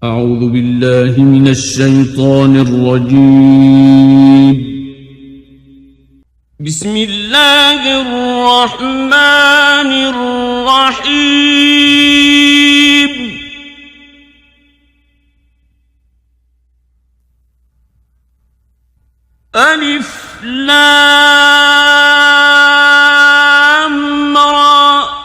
أعوذ بالله من الشيطان الرجيم. بسم الله الرحمن الرحيم. ألف لام را.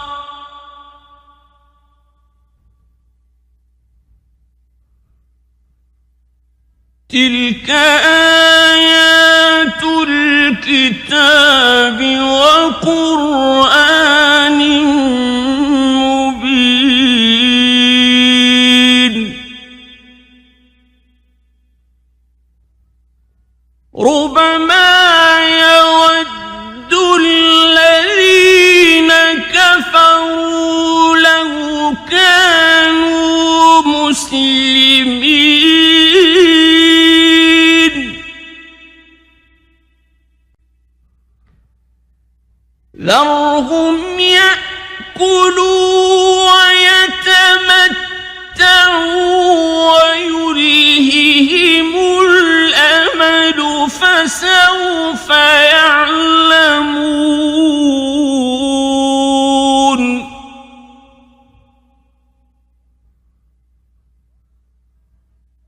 تلك آيات الكتاب وقرآن مبين. ربما يود الذين كفروا لو كانوا مسلمين. ذرهم يأكلوا ويتمتعوا ويلههم الأمل فسوف يعلمون.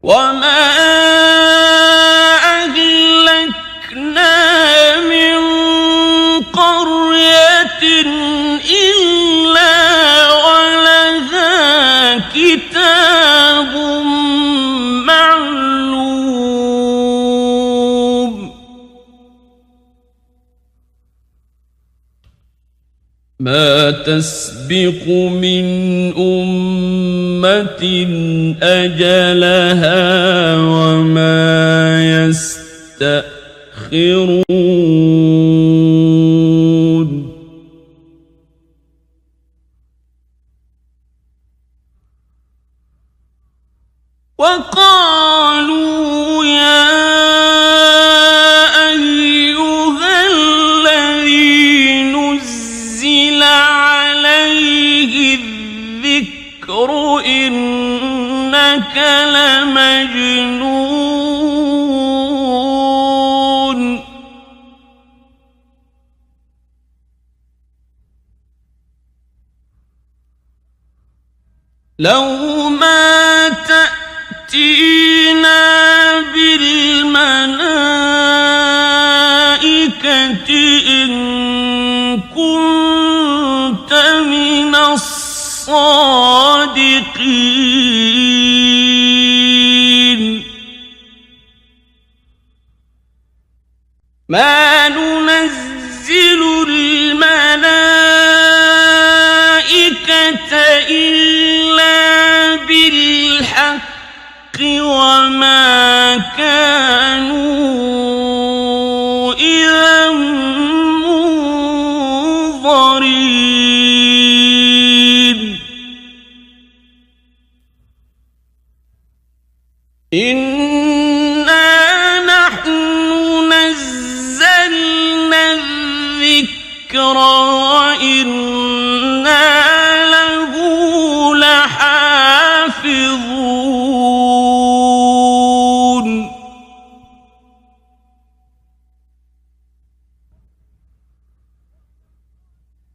وما أهلكنا من قرية إلا ولها كتاب معلوم. ما تسبق من أمة أجلها وما يستأخرون. وقالوا يا أيها الذي نزل عليه الذكر إنك لمجنون. لو ما تأتينا بالملائكة إن كنت من الصادقين. ما ننزل الملائكة إلا بالحق وما كانوا إذا منظرين. إنا نحن نزلنا الذكر وإنا له لحافظون.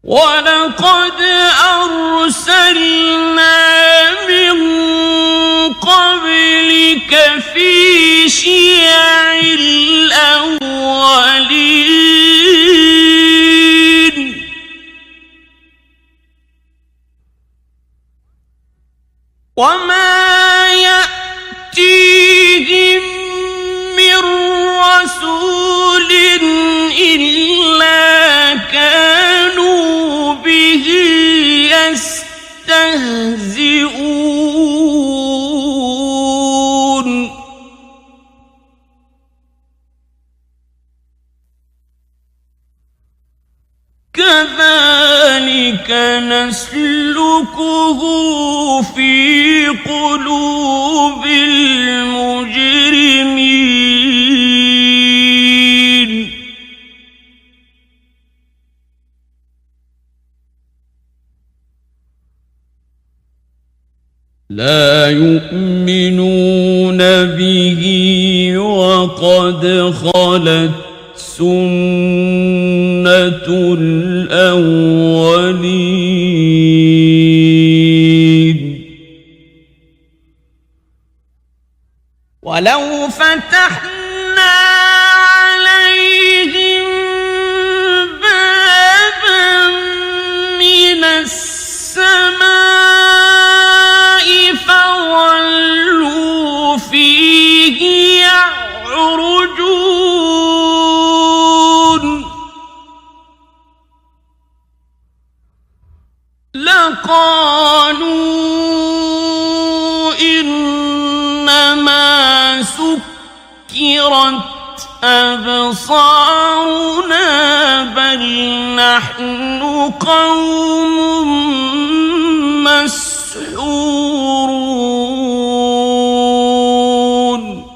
ولقد أرسلنا من قبلك في شيع الأولين. وما يأتيهم من رسول إلا كانوا به يستهزئون. كذلك نسلكه في قلوب المجرمين. لا يؤمنون يؤمنون به وقد خلت سنة الأولين ولو فتحنا عليهم بابا من السماء فظلوا فيه يعرجون لقالوا إنما سكرت أبصارنا بل نحن قوم مسحورون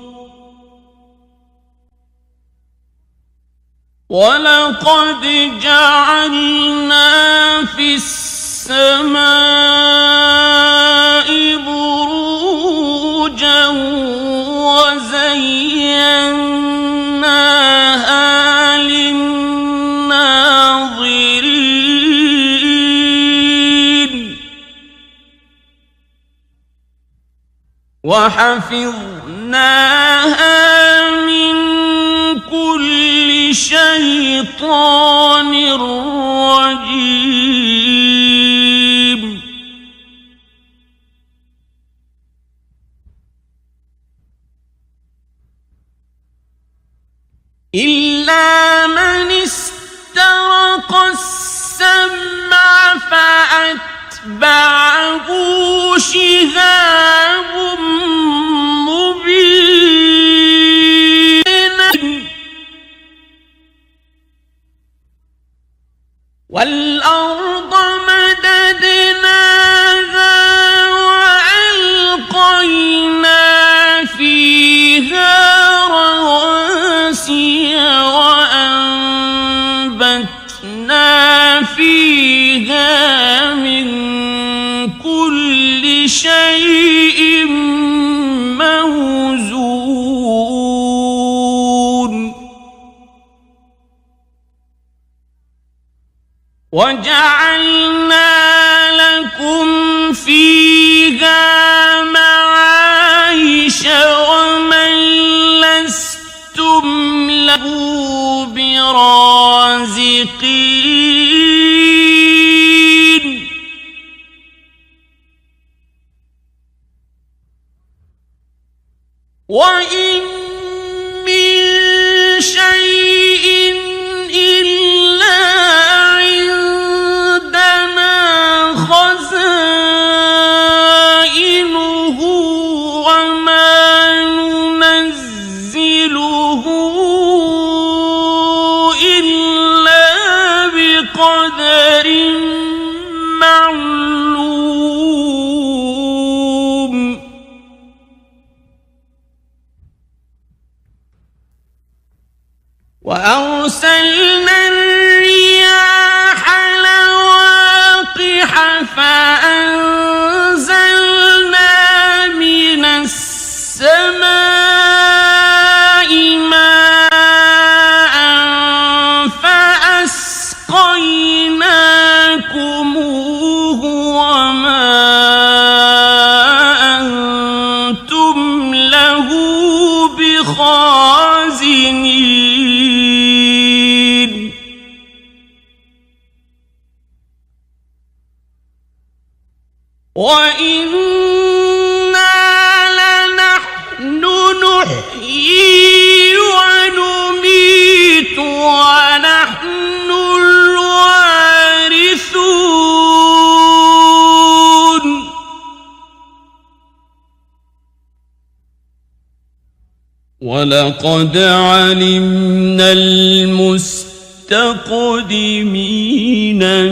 ولقد جعلنا في السماء بروجا وزيناها للناظرين وحفظناها من كل شيطان رجيم إلا من استرق السمع فأتبعه شهاب مبين والأرض مددناها وألقينا فيها رواسي وأنبتنا فيها من كل شيء موزون وجعلنا لكم فيها معايش ومن لستم له برازقين وإن من شيء إلا عندنا خزائنه وما ننزله إلا بقدر معلوم وأرسلنا الرياح لواقح فأنزلنا من السماء ماء فأسقيناكموه وما أنتم له بخازنين وإنا لنحن نحيي ونميت ونحن الوارثون ولقد علمنا المستقدمين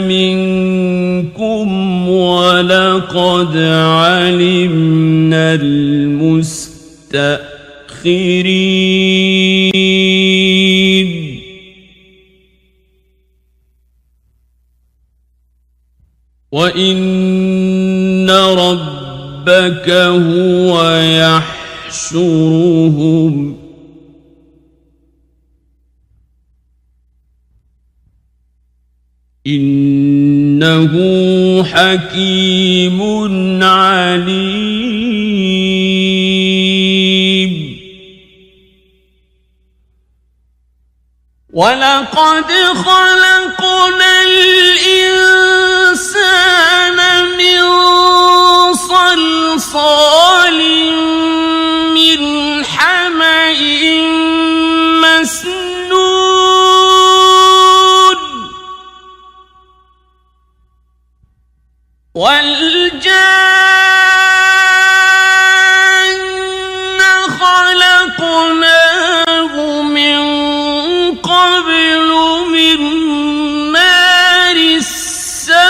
منكم ولقد علمنا المستأخرين وإن ربك ربك هو يحشرهم إنه حكيم عليم ولقد خلقنا الإنسان من صلصال من حمإ مسنون والجان خلقناه من قبل من نار السموم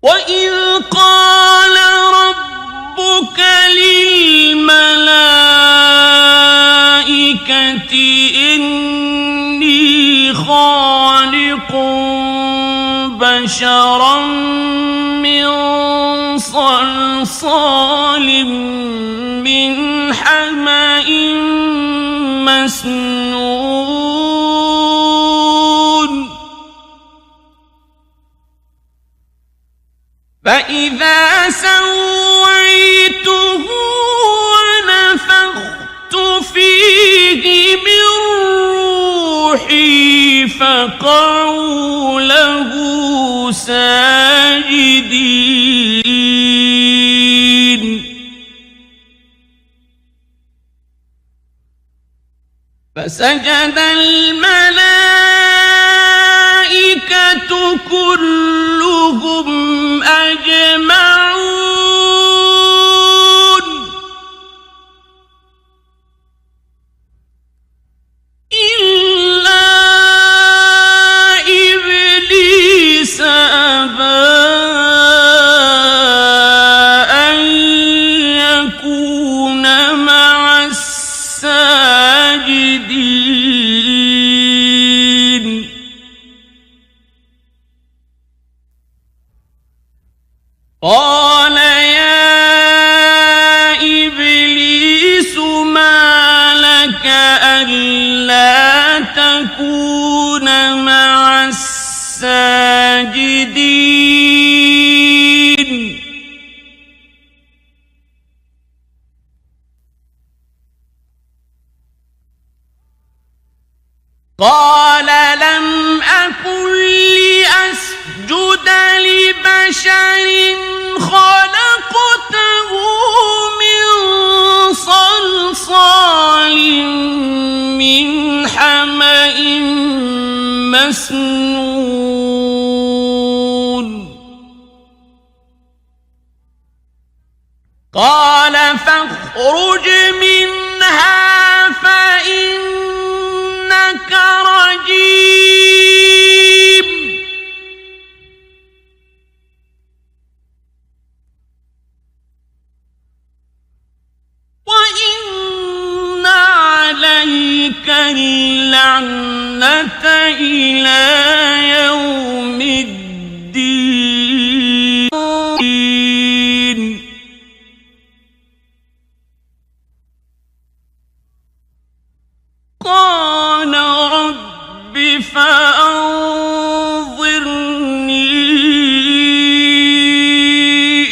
وإذ قال ربك للملائكة إني خالق بشرا من صلصال من حمإ مسنون فإذا سويته ونفخت فيه من روحي فقعوا له ساجدين فسجد الملائكة كلهم أجمعون إلا إبليس أبى أن يكون مع الساجدين قال يا إبليس ما لك ألا تكون مع الساجدين قال لم أكن لأسجد لبشر خلقته من صلصال من حمإ مسنون قال فاخرج منها فإنك رجيم وإن عليك اللعنة إلى يوم الدين قال رب فأنظرني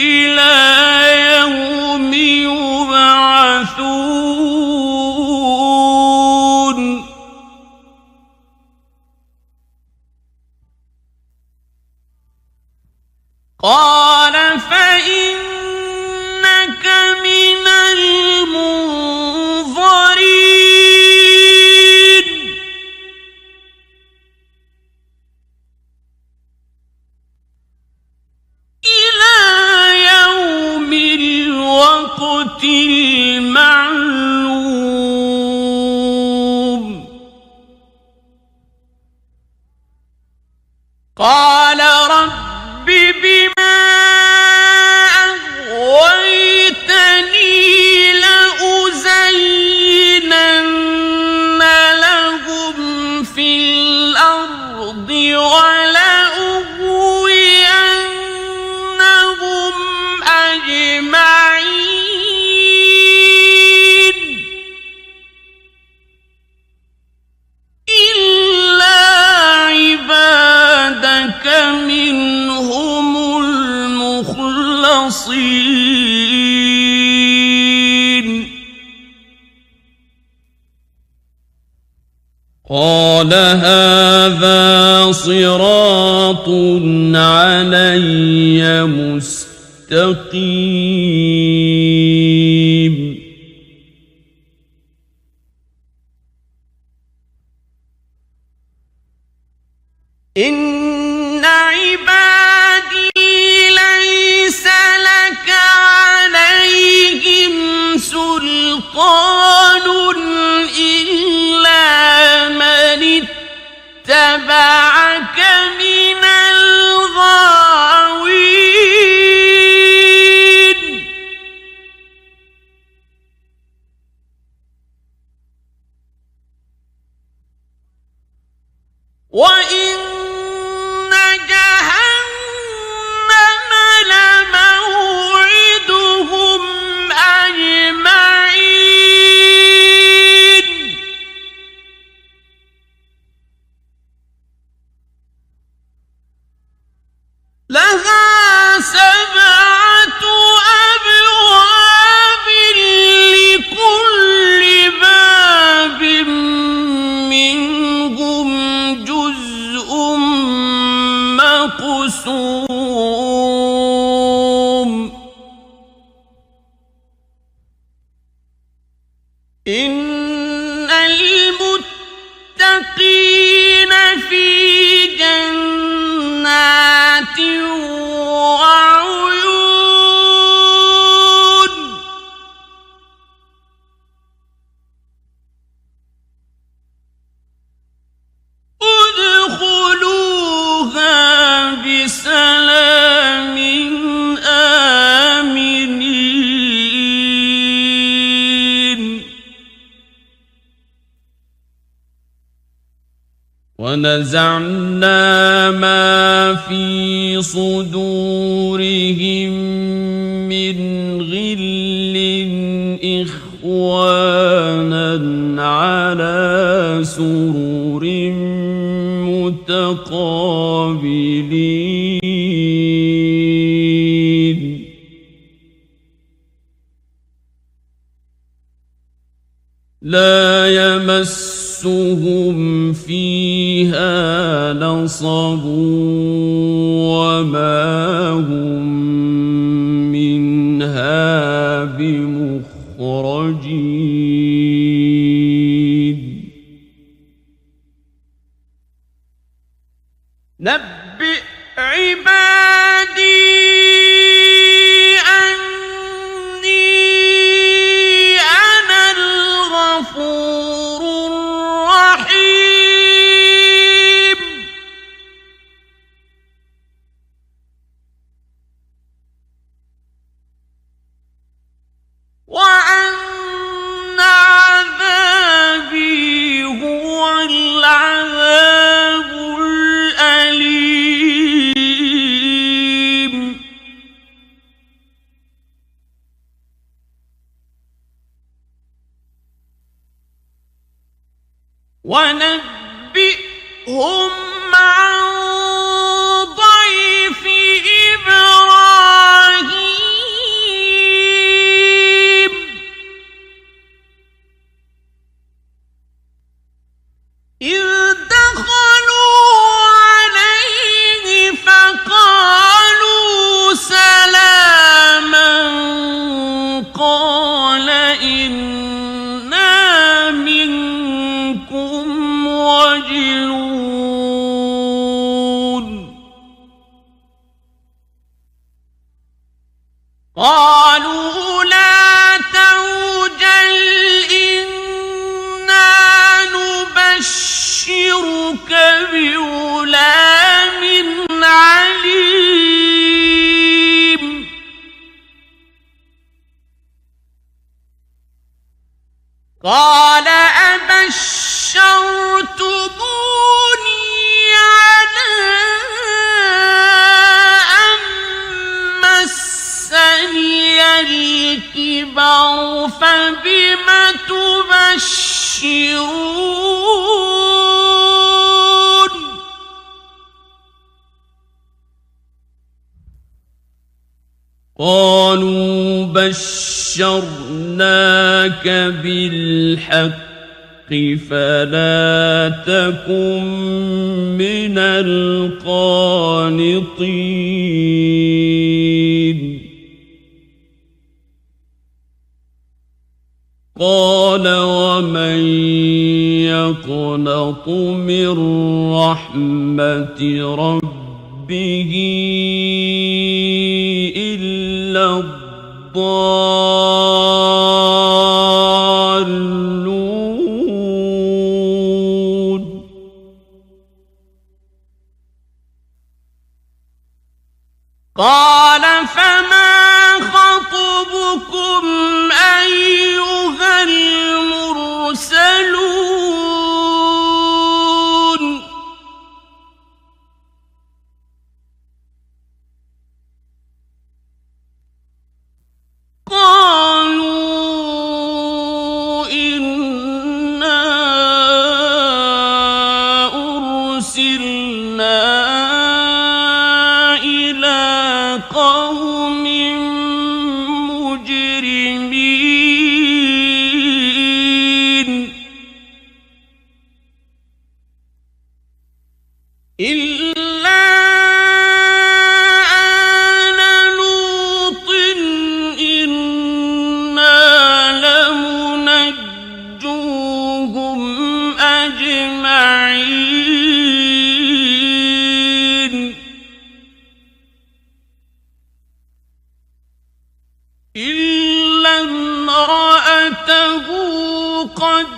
إلى يوم يبعثون قال فإنك من المنظرين إلى يوم الوقت المعلوم قال رب بما الناصين قال هذا صراط علي مستقيم إن عبادي ليس لك عليهم سلطان إلا من اتبعك من الغاوين وإن جهنم لموعدهم أجمعين لها 7 أبواب لكل باب منهم جزء مقسوم إن المتقين في جنات وعيون ادخلوها بسلام آمنين ونزعنا ما في صدورهم من غل إخوانا على سرر متقابلين لا يمسهم فيها نصب وما هم منها بمخرجين نبئ عبادي أني أنا الغفور الرحيم وأن عذابي هو العذاب الأليم ونبئهم عن ضيف إبراهيم إذ دخلوا عليه فقالوا سلاما قال إنا منكم وجلون قالوا لا توجل إنا نبشرك بغلام عليم قال أبشرتموني على أن مسني الكبر فبم تبشرون قالوا بشرناك بالحق فلا تكن من القانطين قال ومن يقنط من رحمة ربه إلا الضالون قال فما خطبكم أيها المرسلون قالوا إنا أرسلنا إلى قوم مجرمين إلا آل لوط إنا لمنجوهم أجمعين إلا امرأته قدرنا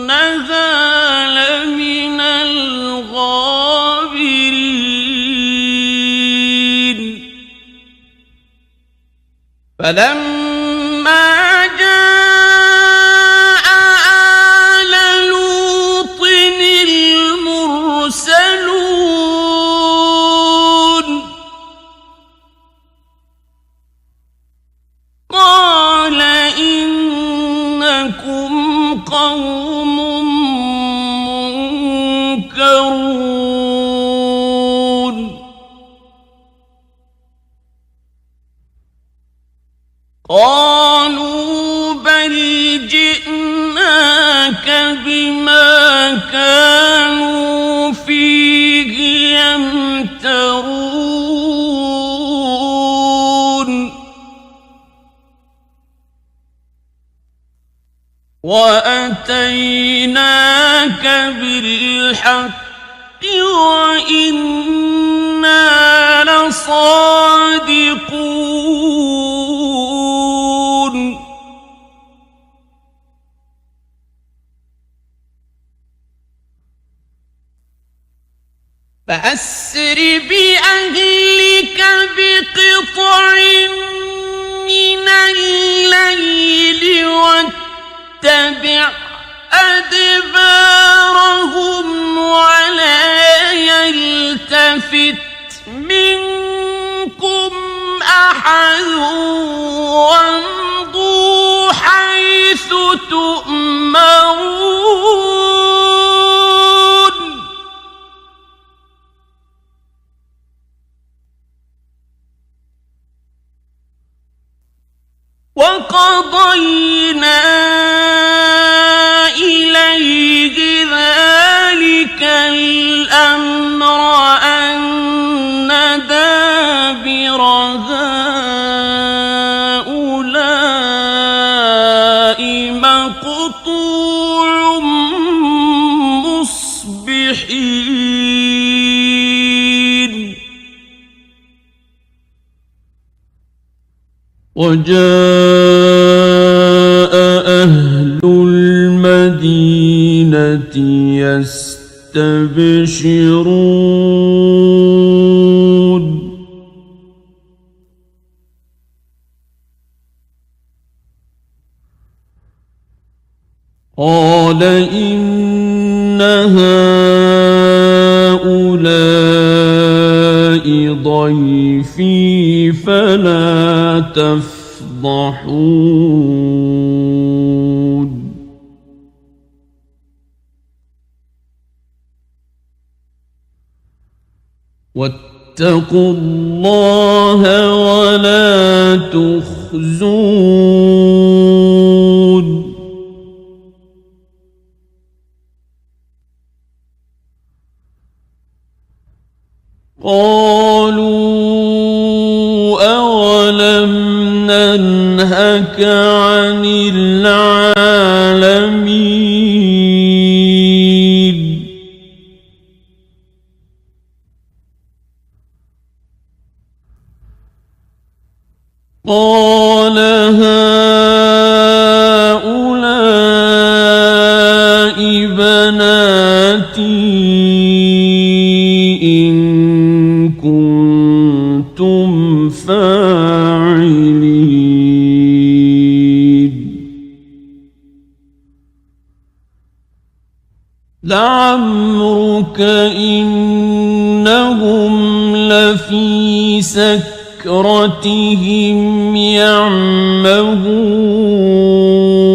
إنها لمن الغابرين فلما جاء آل لوط المرسلون قال إنكم قوم منكرون قالوا بل جئناك بما كانوا فيه يمترون وأتيناك بالحق وإنا لصادقون فأسر بأهلك بقطع من الليل واتبع أدبارهم ولا يلتفت منكم أحد وامضوا حيث تؤمرون وقضينا إليه ذلك الأمر أن دابر هؤلاء مقطوع مصبحين وجاء أهل المدينة يستبشرون قال إن هؤلاء ضيفي فلا تفضحون واتقوا الله ولا تخزون قالوا أولم ننهك عن العالمين قال هؤلاء بناتي إن كنتم فاعلين لعمرك إنهم لفي سكرتهم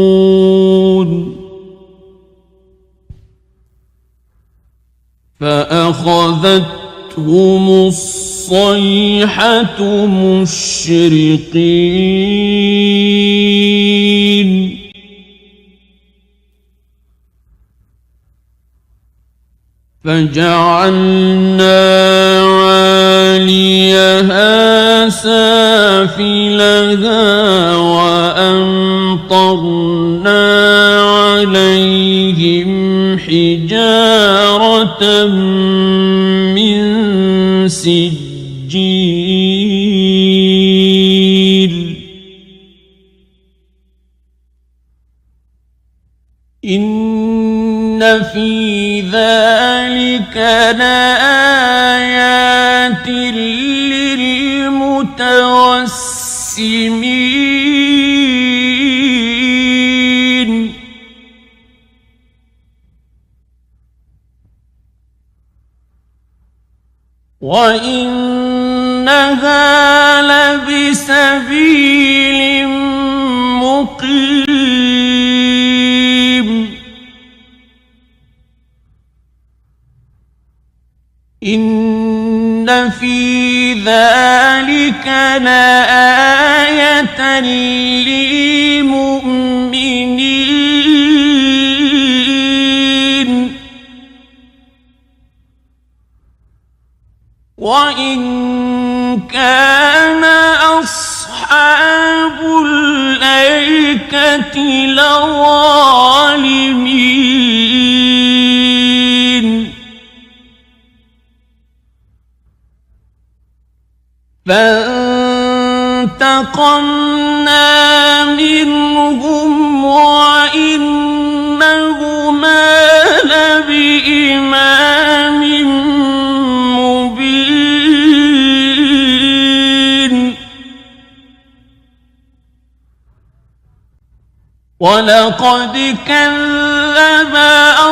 يعمهون فأخذتهم الصيحة مشرقين فجعلنا عاليها سافلها وأمطرنا عليهم حجارة من سجيل إن في ذلك لآيات للمتوسمين وإنها لبسبيل مقيم إن في ذلك لآية للمؤمنين وإن كان أصحاب الأيكة لظالمين فانتقمنا منهم وإنهما لبإمام مبين ولقد كذب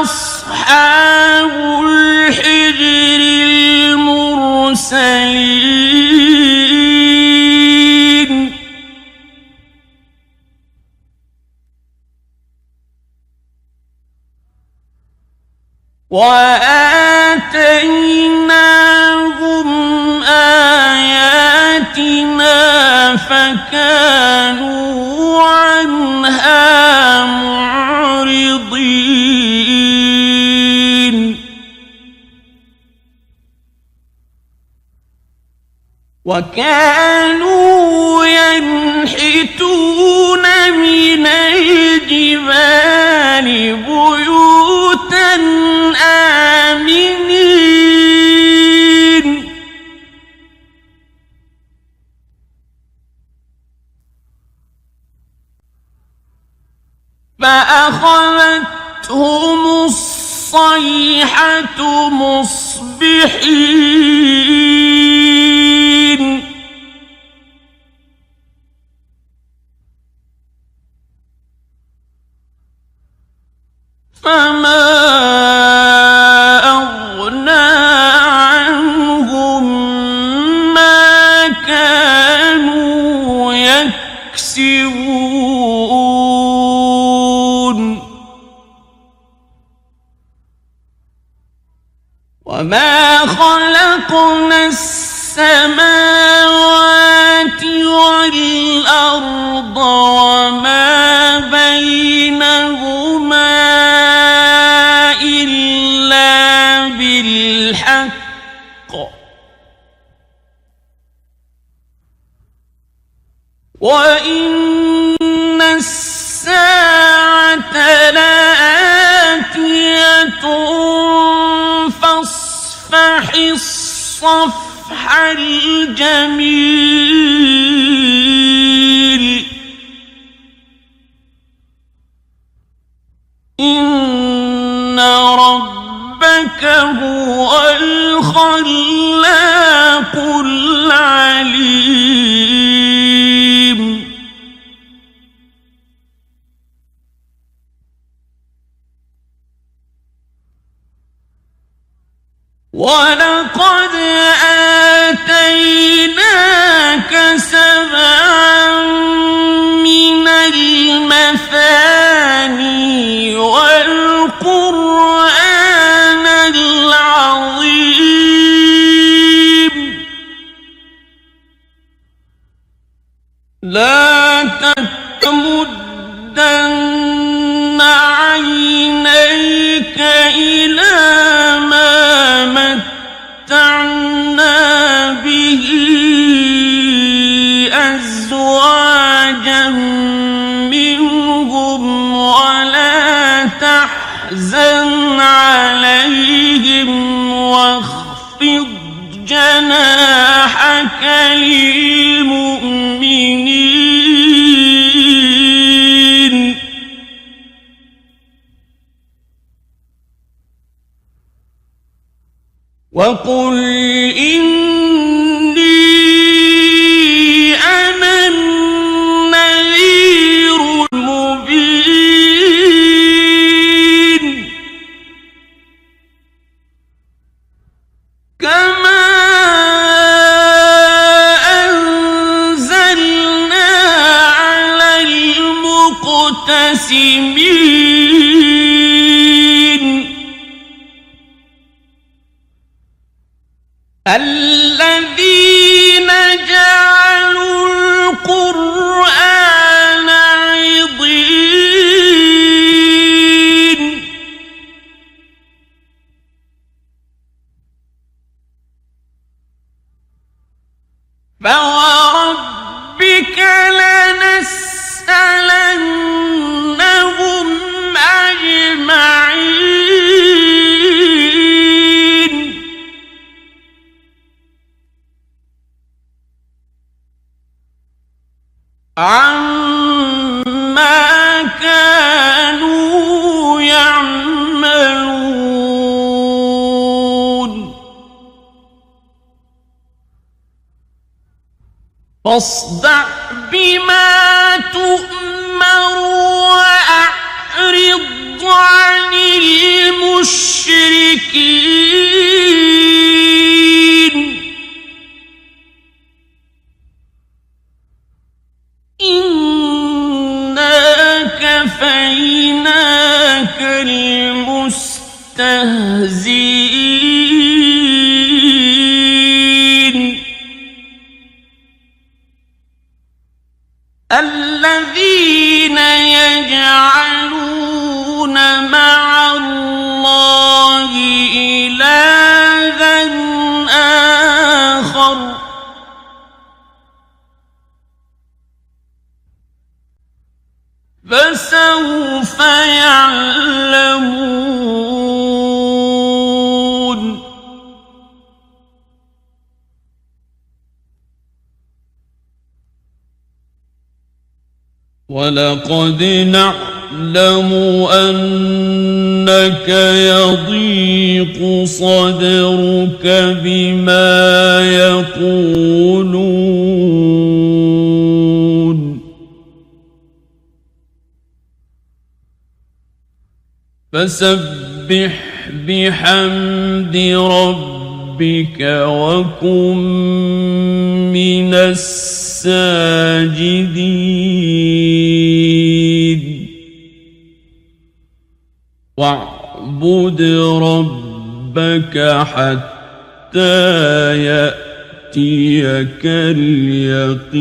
أصحاب الحجر المرسلين وآتيناهم آياتنا فكانوا عنها معرضين وكانوا ينحتون من الجبال بيوتا آمنين فأخذتهم الصيحة مصبحين فما أغنى عنهم ما كانوا يكسبون وما خلقنا السماوات والأرض وما بينهما إلا بالحق وإن الساعة لآتية فاصفح الصفح الجميل إن ربك هو الخلاق العليم ولقد آتيناك سبعا من المثاني والقرآن العظيم لا تمدن عينيك إلى ما متعنا به أزواجا منهم ولا تحزن عليهم واخفض جناحك للمؤمنين وقل إني أنا النذير المبين كما أنزلنا على المقتسمين الذين جعلوا القرآن عضين فوربك لنسألنهم أجمعين عما كانوا يعملون فاصدع بما تؤمر وأعرض عن المشركين إنا كفيناك المستهزئين الذين يجعلون مع الله إلها آخر فسوف يعلمون ولقد نعلم أنك يضيق صدرك بما يقولون فسبح بحمد ربك وكن من الساجدين واعبد ربك ربك حتى يأتيك اليقين